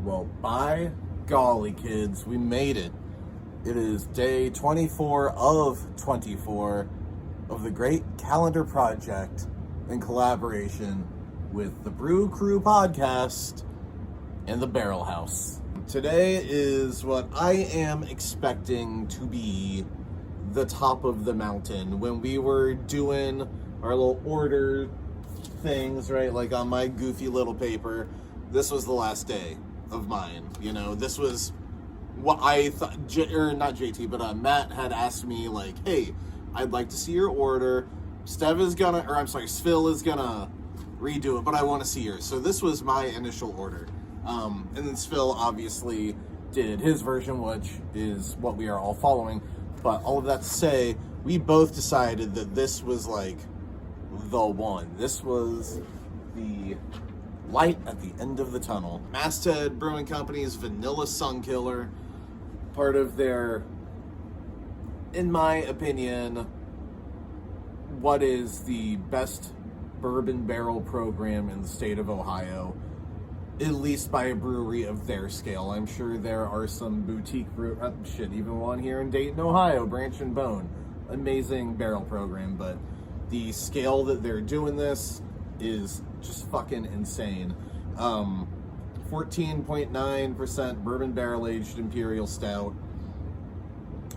Well, by golly, kids, we made it. It is day 24 of 24 of the great calendar project in collaboration with the Brew Crew podcast and the Barrel House. Today is what I am expecting to be the top of the mountain. When we were doing our little order things, right, like on my goofy little paper, this was the last day of mine. You know, this was what I thought, or not JT, but Matt had asked me, like, hey, I'd like to see your order. Svil is gonna redo it, but I want to see yours. So this was my initial order. And then Svil obviously did his version, which is what we are all following. But all of that to say, we both decided that this was like the one. This was the light at the end of the tunnel. Masthead Brewing Company's Vanilla Sunkiller, part of their, in my opinion, what is the best bourbon barrel program in the state of Ohio, at least by a brewery of their scale. I'm sure there are some boutique even one here in Dayton, Ohio, Branch and Bone. Amazing barrel program, but the scale that they're doing this is just fucking insane. 14.9% bourbon barrel aged Imperial Stout,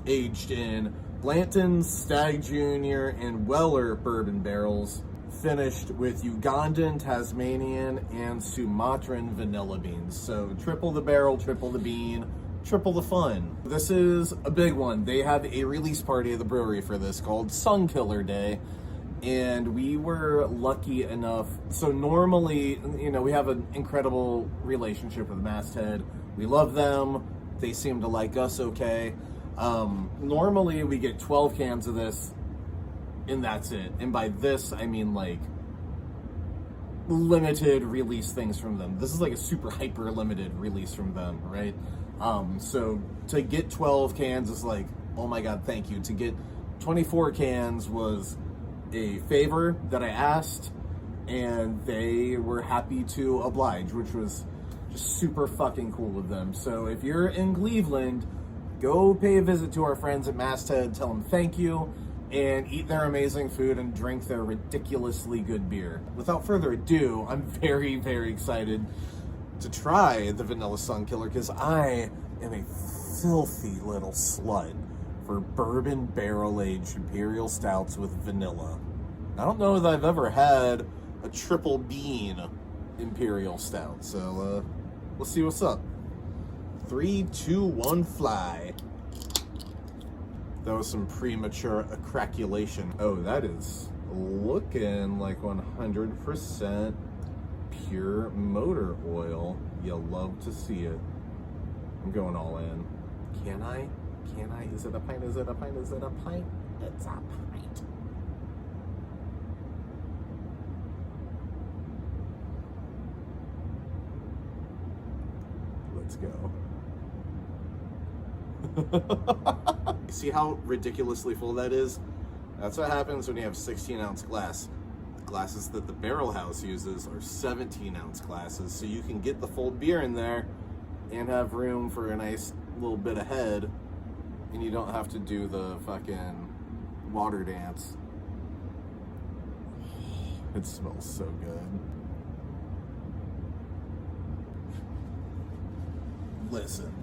aged in Blanton's, Stag Junior, and Weller bourbon barrels, finished with Ugandan, Tasmanian, and Sumatran vanilla beans. So triple the barrel, triple the bean, triple the fun. This is a big one. They have a release party at the brewery for this called Sunkiller Day. And we were lucky enough. So normally, you know, we have an incredible relationship with Masthead. We love them. They seem to like us okay. Normally we get 12 cans of this and that's it. And by this, I mean like limited release things from them. This is like a super hyper limited release from them, right? So to get 12 cans is like, oh my God, thank you. To get 24 cans was a favor that I asked, and they were happy to oblige, which was just super fucking cool of them. So if you're in Cleveland, go pay a visit to our friends at Masthead, tell them thank you, and eat their amazing food and drink their ridiculously good beer. Without further ado, I'm very, very excited to try the Vanilla Sunkiller because I am a filthy little slut for bourbon barrel-aged Imperial Stouts with vanilla. I don't know that I've ever had a triple bean Imperial Stout, so let's see what's up. 3, 2, 1, fly. That was some premature accraculation. Oh, that is looking like 100% pure motor oil. You love to see it. I'm going all in. Can I? Is it a pint? Is it a pint? Is it a pint? It's a pint. Let's go. See how ridiculously full that is? That's what happens when you have 16-ounce glass. The glasses that the Barrel House uses are 17-ounce glasses, so you can get the full beer in there and have room for a nice little bit of head, and you don't have to do the fucking water dance. It smells so good. Listen.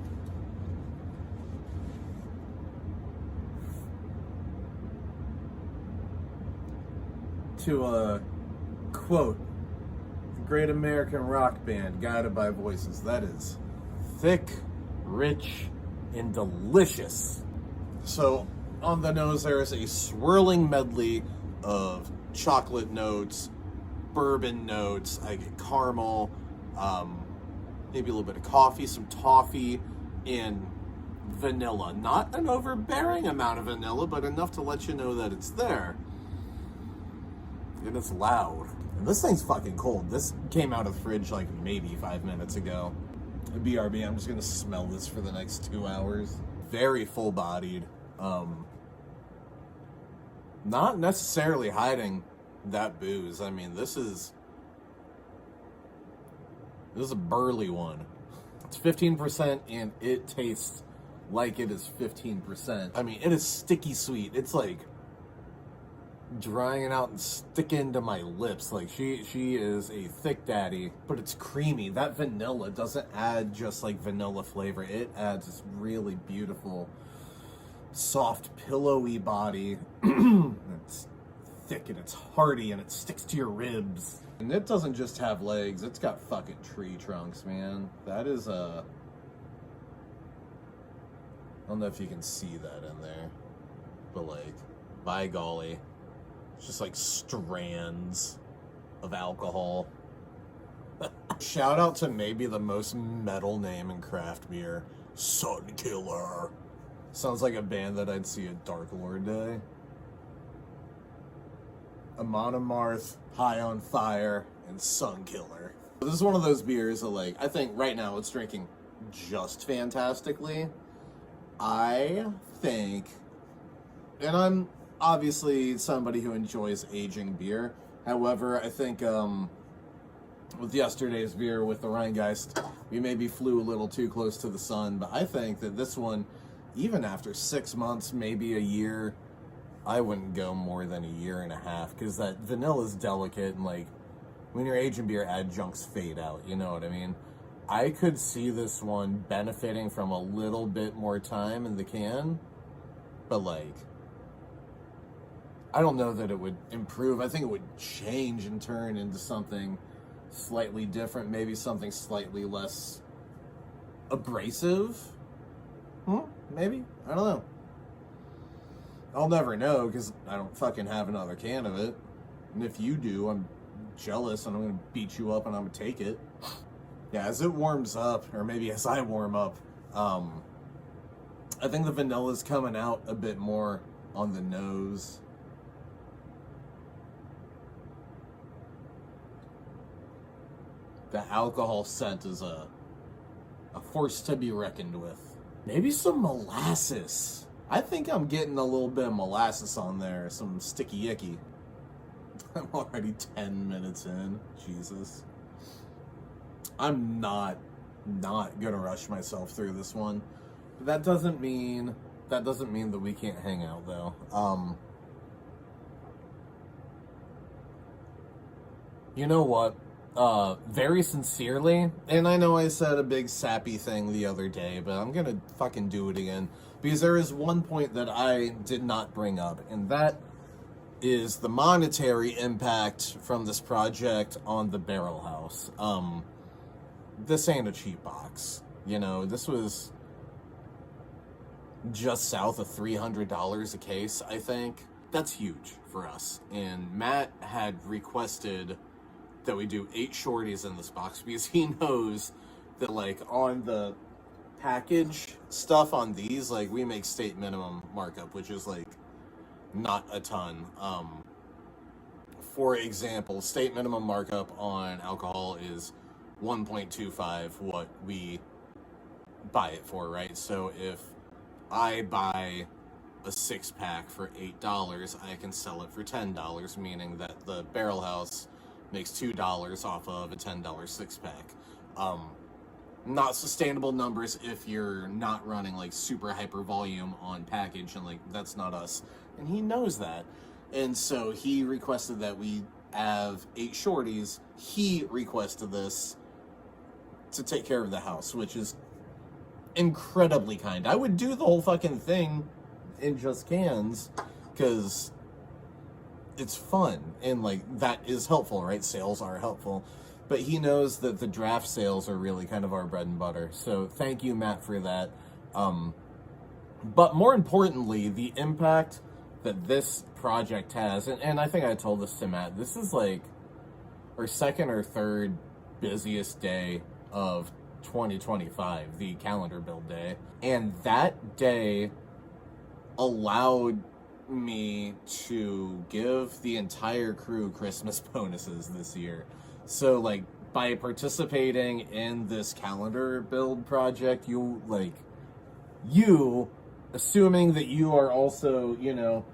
To quote the great American rock band Guided by Voices, that is thick, rich, and delicious. So on the nose there is a swirling medley of chocolate notes, bourbon notes. I get caramel, maybe a little bit of coffee, some toffee, and vanilla. Not an overbearing amount of vanilla, but enough to let you know that it's there. And it's loud. And this thing's fucking cold. This came out of the fridge like maybe 5 minutes ago. BRB, I'm just gonna smell this for the next 2 hours. Very full-bodied. Not necessarily hiding that booze. I mean, this is a burly one. It's 15% and it tastes like it is 15%. I mean, it is sticky sweet. It's like drying out and sticking to my lips. Like she is a thick daddy, but it's creamy. That vanilla doesn't add just like vanilla flavor. It adds this really beautiful, soft, pillowy body. It's thick and it's hearty and it sticks to your ribs. And it doesn't just have legs, it's got fucking tree trunks, man. That is I don't know if you can see that in there, but like, by golly, it's just like strands of alcohol. Shout out to maybe the most metal name in craft beer, Sunkiller. Sounds like a band that I'd see at Dark Lord Day. Amon Amarth, High on Fire, and Sunkiller. This is one of those beers that, like, I think right now it's drinking just fantastically. I think, and I'm obviously somebody who enjoys aging beer. However, I think with yesterday's beer with the Rheingeist, we maybe flew a little too close to the sun. But I think that this one, even after 6 months, maybe a year, I wouldn't go more than a year and a half, because that vanilla is delicate, and like when you're aging beer, adjuncts fade out, you know what I mean? I could see this one benefiting from a little bit more time in the can, but like, I don't know that it would improve. I think it would change and turn into something slightly different, maybe something slightly less abrasive. Maybe? I don't know. I'll never know, because I don't fucking have another can of it. And if you do, I'm jealous and I'm going to beat you up and I'm going to take it. Yeah, as it warms up, or maybe as I warm up, I think the vanilla's coming out a bit more on the nose. The alcohol scent is a force to be reckoned with. Maybe some molasses. I think I'm getting a little bit of molasses on there, some sticky icky. I'm already 10 minutes in. Jesus. I'm not gonna rush myself through this one. That doesn't mean that we can't hang out though. You know what? Very sincerely, and I know I said a big sappy thing the other day, but I'm gonna fucking do it again, because there is one point that I did not bring up, and that is the monetary impact from this project on the barrel house. This ain't a cheap box. You know, this was just south of $300 a case, I think. That's huge for us. And Matt had requested that we do 8 shorties in this box, because he knows that, like, on the package stuff on these, like, we make state minimum markup, which is, like, not a ton. For example, state minimum markup on alcohol is 1.25 what we buy it for, right? So if I buy a 6-pack for $8, I can sell it for $10, meaning that the barrel house makes $2 off of a $10 6-pack. Not sustainable numbers if you're not running like super hyper volume on package, and like that's not us. And he knows that. And so he requested that we have 8 shorties. He requested this to take care of the house, which is incredibly kind. I would do the whole fucking thing in just cans, because it's fun, and like that is helpful, right? Sales are helpful, but he knows that the draft sales are really kind of our bread and butter. So thank you, Matt, for that. But more importantly, the impact that this project has, and I think I told this to Matt, this is like our second or third busiest day of 2025, the calendar build day, and that day allowed me to give the entire crew Christmas bonuses this year. So like, by participating in this calendar build project, you assuming that you are also, you know,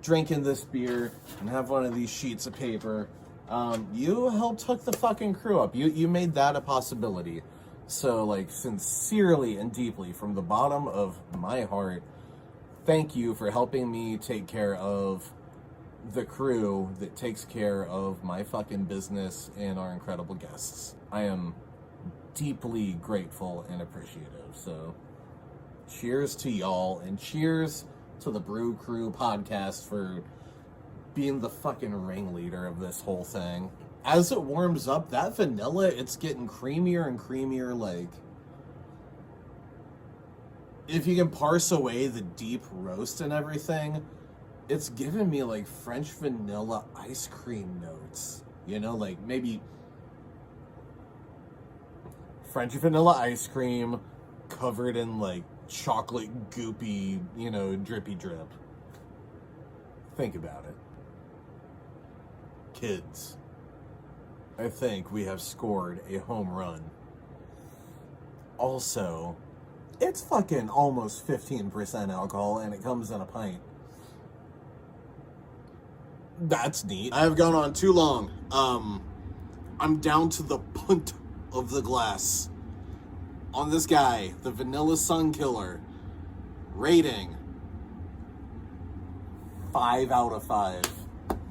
drinking this beer and have one of these sheets of paper, you helped hook the fucking crew up. You made that a possibility. So, like, sincerely and deeply, from the bottom of my heart, thank you for helping me take care of the crew that takes care of my fucking business and our incredible guests. I am deeply grateful and appreciative. So, cheers to y'all, and cheers to the Brew Crew podcast for being the fucking ringleader of this whole thing. As it warms up, that vanilla, it's getting creamier and creamier. Like, if you can parse away the deep roast and everything, it's giving me like French vanilla ice cream notes. You know, like maybe French vanilla ice cream covered in like chocolate goopy, you know, drippy drip. Think about it. Kids, I think we have scored a home run. Also, it's fucking almost 15% alcohol and it comes in a pint. That's neat. I have gone on too long. I'm down to the punt of the glass on this guy, the Vanilla Sunkiller. Rating 5 out of 5.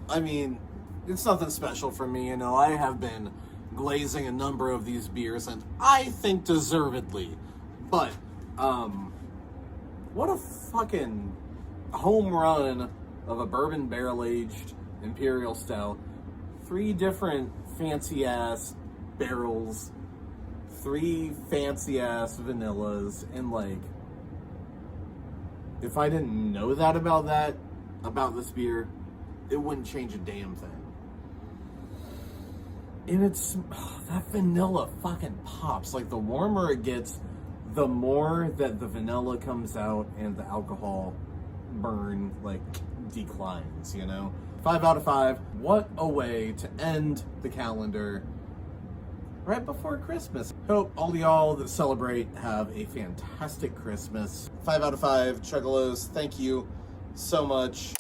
I mean, it's nothing special for me, you know. I have been glazing a number of these beers, and I think deservedly. But, what a fucking home run of a bourbon barrel-aged Imperial Stout. 3 different fancy-ass barrels, 3 fancy-ass vanillas, and, like, if I didn't know that about this beer, it wouldn't change a damn thing. And it's, that vanilla fucking pops. Like, the warmer it gets, the more that the vanilla comes out and the alcohol burn, like, declines, you know? 5 out of 5. What a way to end the calendar right before Christmas. Hope all y'all that celebrate have a fantastic Christmas. 5 out of 5. Chuggalos, thank you so much.